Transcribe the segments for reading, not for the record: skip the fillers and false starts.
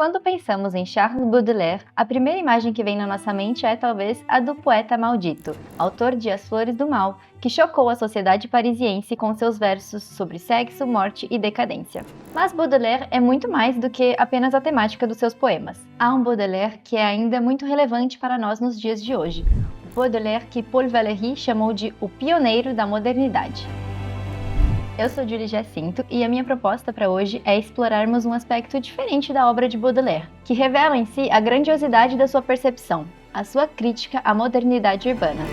Quando pensamos em Charles Baudelaire, a primeira imagem que vem na nossa mente é talvez a do poeta maldito, autor de As Flores do Mal, que chocou a sociedade parisiense com seus versos sobre sexo, morte e decadência. Mas Baudelaire é muito mais do que apenas a temática dos seus poemas. Há um Baudelaire que é ainda muito relevante para nós nos dias de hoje. O Baudelaire que Paul Valéry chamou de o pioneiro da modernidade. Eu sou Julie Jacinto e a minha proposta para hoje é explorarmos um aspecto diferente da obra de Baudelaire, que revela em si a grandiosidade da sua percepção, a sua crítica à modernidade urbana.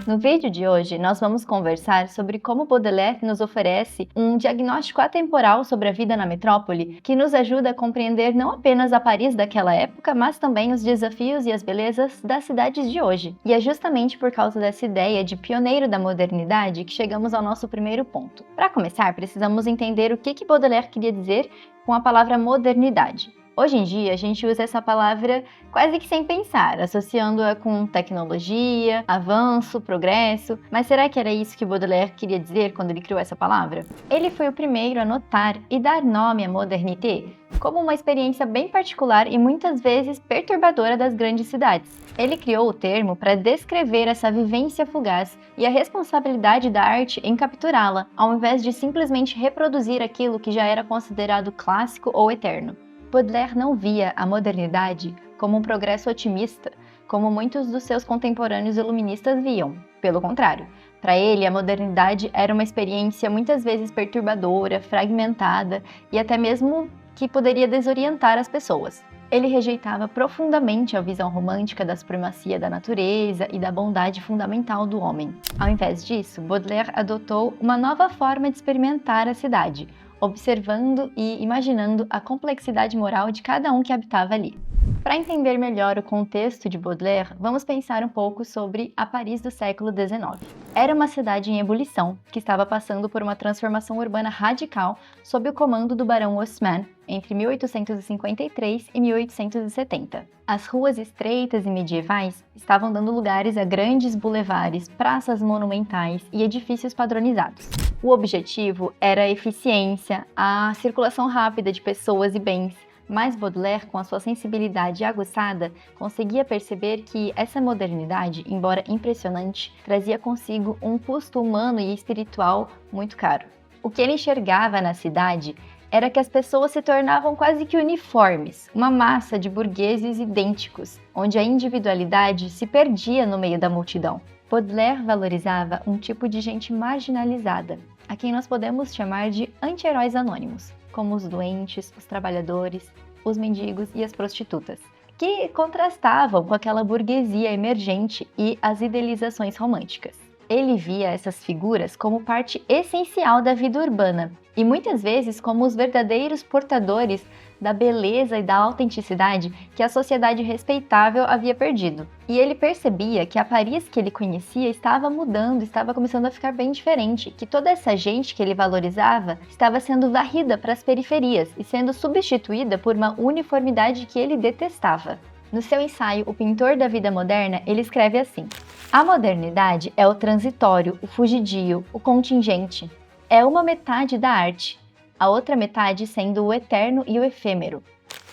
No vídeo de hoje, nós vamos conversar sobre como Baudelaire nos oferece um diagnóstico atemporal sobre a vida na metrópole que nos ajuda a compreender não apenas a Paris daquela época, mas também os desafios e as belezas das cidades de hoje. E é justamente por causa dessa ideia de pioneiro da modernidade que chegamos ao nosso primeiro ponto. Para começar, precisamos entender o que Baudelaire queria dizer com a palavra modernidade. Hoje em dia, a gente usa essa palavra quase que sem pensar, associando-a com tecnologia, avanço, progresso. Mas será que era isso que Baudelaire queria dizer quando ele criou essa palavra? Ele foi o primeiro a notar e dar nome à modernité como uma experiência bem particular e muitas vezes perturbadora das grandes cidades. Ele criou o termo para descrever essa vivência fugaz e a responsabilidade da arte em capturá-la, ao invés de simplesmente reproduzir aquilo que já era considerado clássico ou eterno. Baudelaire não via a modernidade como um progresso otimista, como muitos dos seus contemporâneos iluministas viam. Pelo contrário, para ele a modernidade era uma experiência muitas vezes perturbadora, fragmentada e até mesmo que poderia desorientar as pessoas. Ele rejeitava profundamente a visão romântica da supremacia da natureza e da bondade fundamental do homem. Ao invés disso, Baudelaire adotou uma nova forma de experimentar a cidade, observando e imaginando a complexidade moral de cada um que habitava ali. Para entender melhor o contexto de Baudelaire, vamos pensar um pouco sobre a Paris do século XIX. Era uma cidade em ebulição, que estava passando por uma transformação urbana radical sob o comando do barão Haussmann entre 1853 e 1870. As ruas estreitas e medievais estavam dando lugares a grandes bulevares, praças monumentais e edifícios padronizados. O objetivo era a eficiência, a circulação rápida de pessoas e bens, mas Baudelaire, com a sua sensibilidade aguçada, conseguia perceber que essa modernidade, embora impressionante, trazia consigo um custo humano e espiritual muito caro. O que ele enxergava na cidade era que as pessoas se tornavam quase que uniformes, uma massa de burgueses idênticos, onde a individualidade se perdia no meio da multidão. Baudelaire valorizava um tipo de gente marginalizada, a quem nós podemos chamar de anti-heróis anônimos, como os doentes, os trabalhadores, os mendigos e as prostitutas, que contrastavam com aquela burguesia emergente e as idealizações românticas. Ele via essas figuras como parte essencial da vida urbana e muitas vezes como os verdadeiros portadores da beleza e da autenticidade que a sociedade respeitável havia perdido. E ele percebia que a Paris que ele conhecia estava mudando, estava começando a ficar bem diferente, que toda essa gente que ele valorizava estava sendo varrida para as periferias e sendo substituída por uma uniformidade que ele detestava. No seu ensaio O Pintor da Vida Moderna, ele escreve assim: a modernidade é o transitório, o fugidio, o contingente. É uma metade da arte, a outra metade sendo o eterno e o efêmero.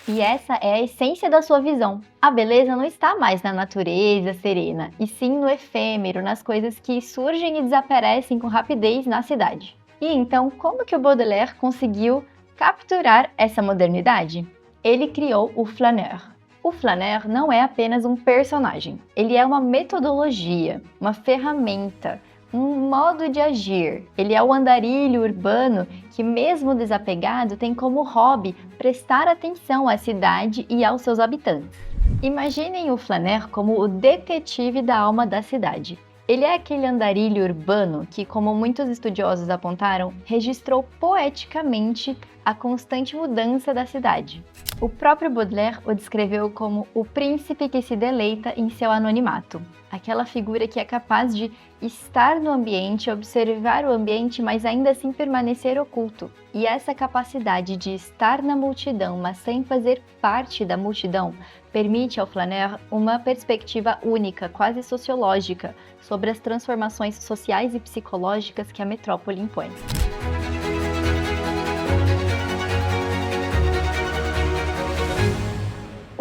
E essa é a essência da sua visão. A beleza não está mais na natureza serena, e sim no efêmero, nas coisas que surgem e desaparecem com rapidez na cidade. E então, como que o Baudelaire conseguiu capturar essa modernidade? Ele criou o flaneur. O flaneur não é apenas um personagem, ele é uma metodologia, uma ferramenta, um modo de agir. Ele é o andarilho urbano que, mesmo desapegado, tem como hobby prestar atenção à cidade e aos seus habitantes. Imaginem o flaneur como o detetive da alma da cidade. Ele é aquele andarilho urbano que, como muitos estudiosos apontaram, registrou poeticamente a constante mudança da cidade. O próprio Baudelaire o descreveu como o príncipe que se deleita em seu anonimato, aquela figura que é capaz de estar no ambiente, observar o ambiente, mas ainda assim permanecer oculto. E essa capacidade de estar na multidão, mas sem fazer parte da multidão, permite ao Flaneur uma perspectiva única, quase sociológica, sobre as transformações sociais e psicológicas que a metrópole impõe.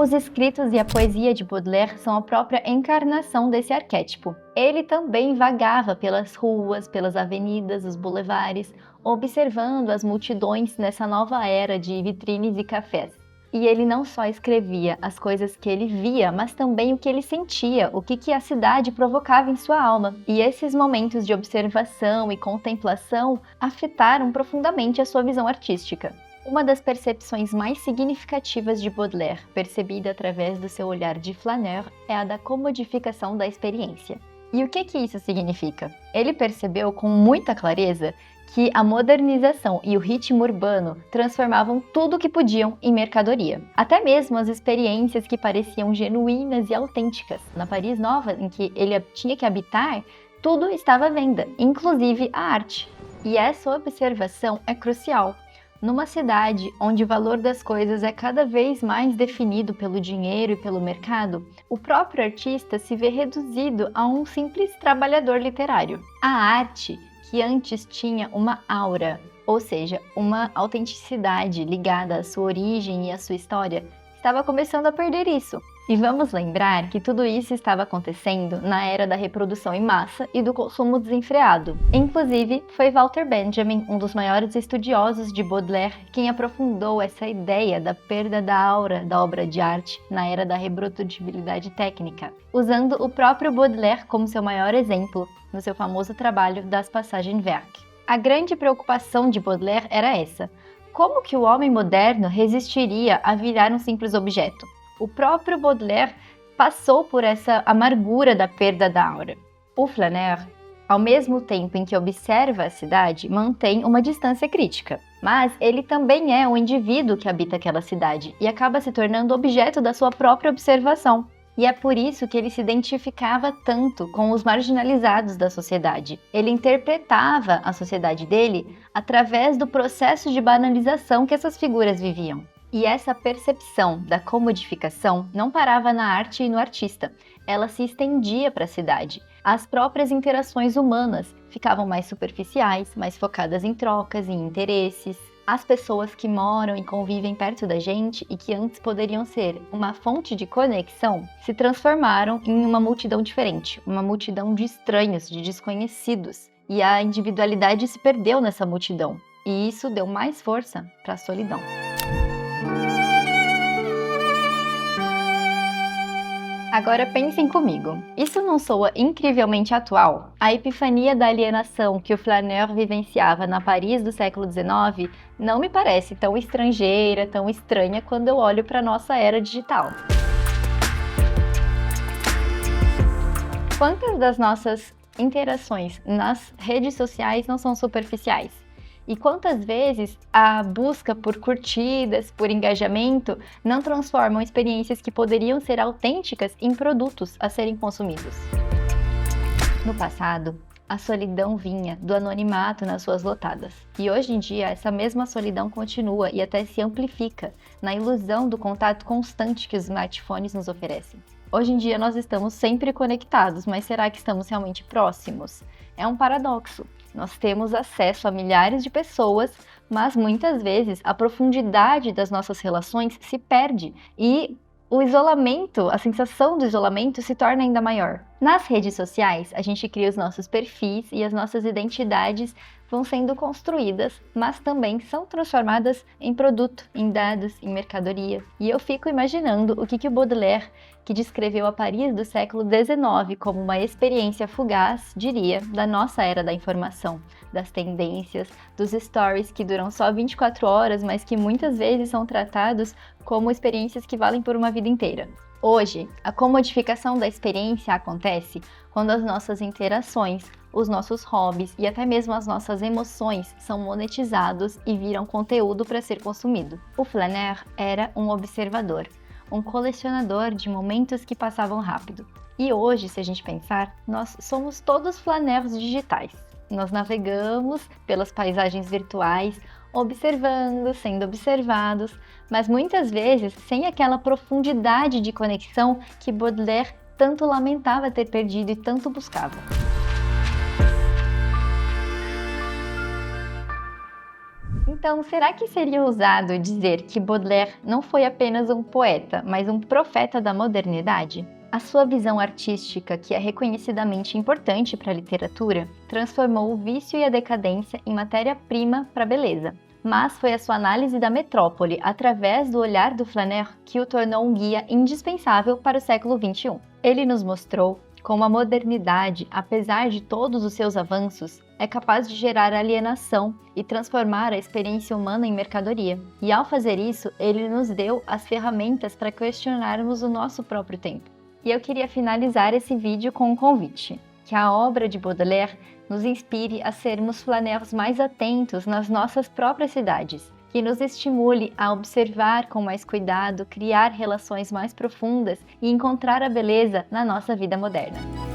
Os escritos e a poesia de Baudelaire são a própria encarnação desse arquétipo. Ele também vagava pelas ruas, pelas avenidas, os bulevares, observando as multidões nessa nova era de vitrines e cafés. E ele não só escrevia as coisas que ele via, mas também o que ele sentia, o que a cidade provocava em sua alma. E esses momentos de observação e contemplação afetaram profundamente a sua visão artística. Uma das percepções mais significativas de Baudelaire, percebida através do seu olhar de flaneur, é a da comodificação da experiência. E o que isso significa? Ele percebeu com muita clareza que a modernização e o ritmo urbano transformavam tudo o que podiam em mercadoria. Até mesmo as experiências que pareciam genuínas e autênticas. Na Paris Nova, em que ele tinha que habitar, tudo estava à venda, inclusive a arte. E essa observação é crucial. Numa cidade onde o valor das coisas é cada vez mais definido pelo dinheiro e pelo mercado, o próprio artista se vê reduzido a um simples trabalhador literário. A arte, que antes tinha uma aura, ou seja, uma autenticidade ligada à sua origem e à sua história, estava começando a perder isso. E vamos lembrar que tudo isso estava acontecendo na era da reprodução em massa e do consumo desenfreado. Inclusive, foi Walter Benjamin, um dos maiores estudiosos de Baudelaire, quem aprofundou essa ideia da perda da aura da obra de arte na era da reprodutibilidade técnica, usando o próprio Baudelaire como seu maior exemplo, no seu famoso trabalho Das Passagens Werk. A grande preocupação de Baudelaire era essa: como que o homem moderno resistiria a virar um simples objeto? O próprio Baudelaire passou por essa amargura da perda da aura. O Flaneur, ao mesmo tempo em que observa a cidade, mantém uma distância crítica. Mas ele também é um indivíduo que habita aquela cidade e acaba se tornando objeto da sua própria observação. E é por isso que ele se identificava tanto com os marginalizados da sociedade. Ele interpretava a sociedade dele através do processo de banalização que essas figuras viviam. E essa percepção da comodificação não parava na arte e no artista, ela se estendia para a cidade. As próprias interações humanas ficavam mais superficiais, mais focadas em trocas e interesses. As pessoas que moram e convivem perto da gente e que antes poderiam ser uma fonte de conexão, se transformaram em uma multidão diferente, uma multidão de estranhos, de desconhecidos. E a individualidade se perdeu nessa multidão, e isso deu mais força para a solidão. Agora pensem comigo, isso não soa incrivelmente atual? A epifania da alienação que o Flaneur vivenciava na Paris do século XIX não me parece tão estrangeira, tão estranha quando eu olho para a nossa era digital. Quantas das nossas interações nas redes sociais não são superficiais? E quantas vezes a busca por curtidas, por engajamento, não transformam experiências que poderiam ser autênticas em produtos a serem consumidos? No passado, a solidão vinha do anonimato nas ruas lotadas. E hoje em dia, essa mesma solidão continua e até se amplifica na ilusão do contato constante que os smartphones nos oferecem. Hoje em dia, nós estamos sempre conectados, mas será que estamos realmente próximos? É um paradoxo. Nós temos acesso a milhares de pessoas, mas muitas vezes a profundidade das nossas relações se perde e o isolamento, a sensação do isolamento se torna ainda maior. Nas redes sociais, a gente cria os nossos perfis e as nossas identidades vão sendo construídas, mas também são transformadas em produto, em dados, em mercadoria. E eu fico imaginando o que o Baudelaire, que descreveu a Paris do século XIX como uma experiência fugaz, diria da nossa era da informação, das tendências, dos stories que duram só 24 horas, mas que muitas vezes são tratados como experiências que valem por uma vida inteira. Hoje, a comodificação da experiência acontece quando as nossas interações, os nossos hobbies e até mesmo as nossas emoções são monetizados e viram conteúdo para ser consumido. O Flaner era um observador, um colecionador de momentos que passavam rápido. E hoje, se a gente pensar, nós somos todos flaners digitais. Nós navegamos pelas paisagens virtuais, observando, sendo observados, mas muitas vezes sem aquela profundidade de conexão que Baudelaire tanto lamentava ter perdido e tanto buscava. Então, será que seria ousado dizer que Baudelaire não foi apenas um poeta, mas um profeta da modernidade? A sua visão artística, que é reconhecidamente importante para a literatura, transformou o vício e a decadência em matéria-prima para a beleza. Mas foi a sua análise da metrópole, através do olhar do Flaner, que o tornou um guia indispensável para o século XXI. Ele nos mostrou como a modernidade, apesar de todos os seus avanços, é capaz de gerar alienação e transformar a experiência humana em mercadoria. E ao fazer isso, ele nos deu as ferramentas para questionarmos o nosso próprio tempo. E eu queria finalizar esse vídeo com um convite: que a obra de Baudelaire nos inspire a sermos flaneurs mais atentos nas nossas próprias cidades, que nos estimule a observar com mais cuidado, criar relações mais profundas e encontrar a beleza na nossa vida moderna.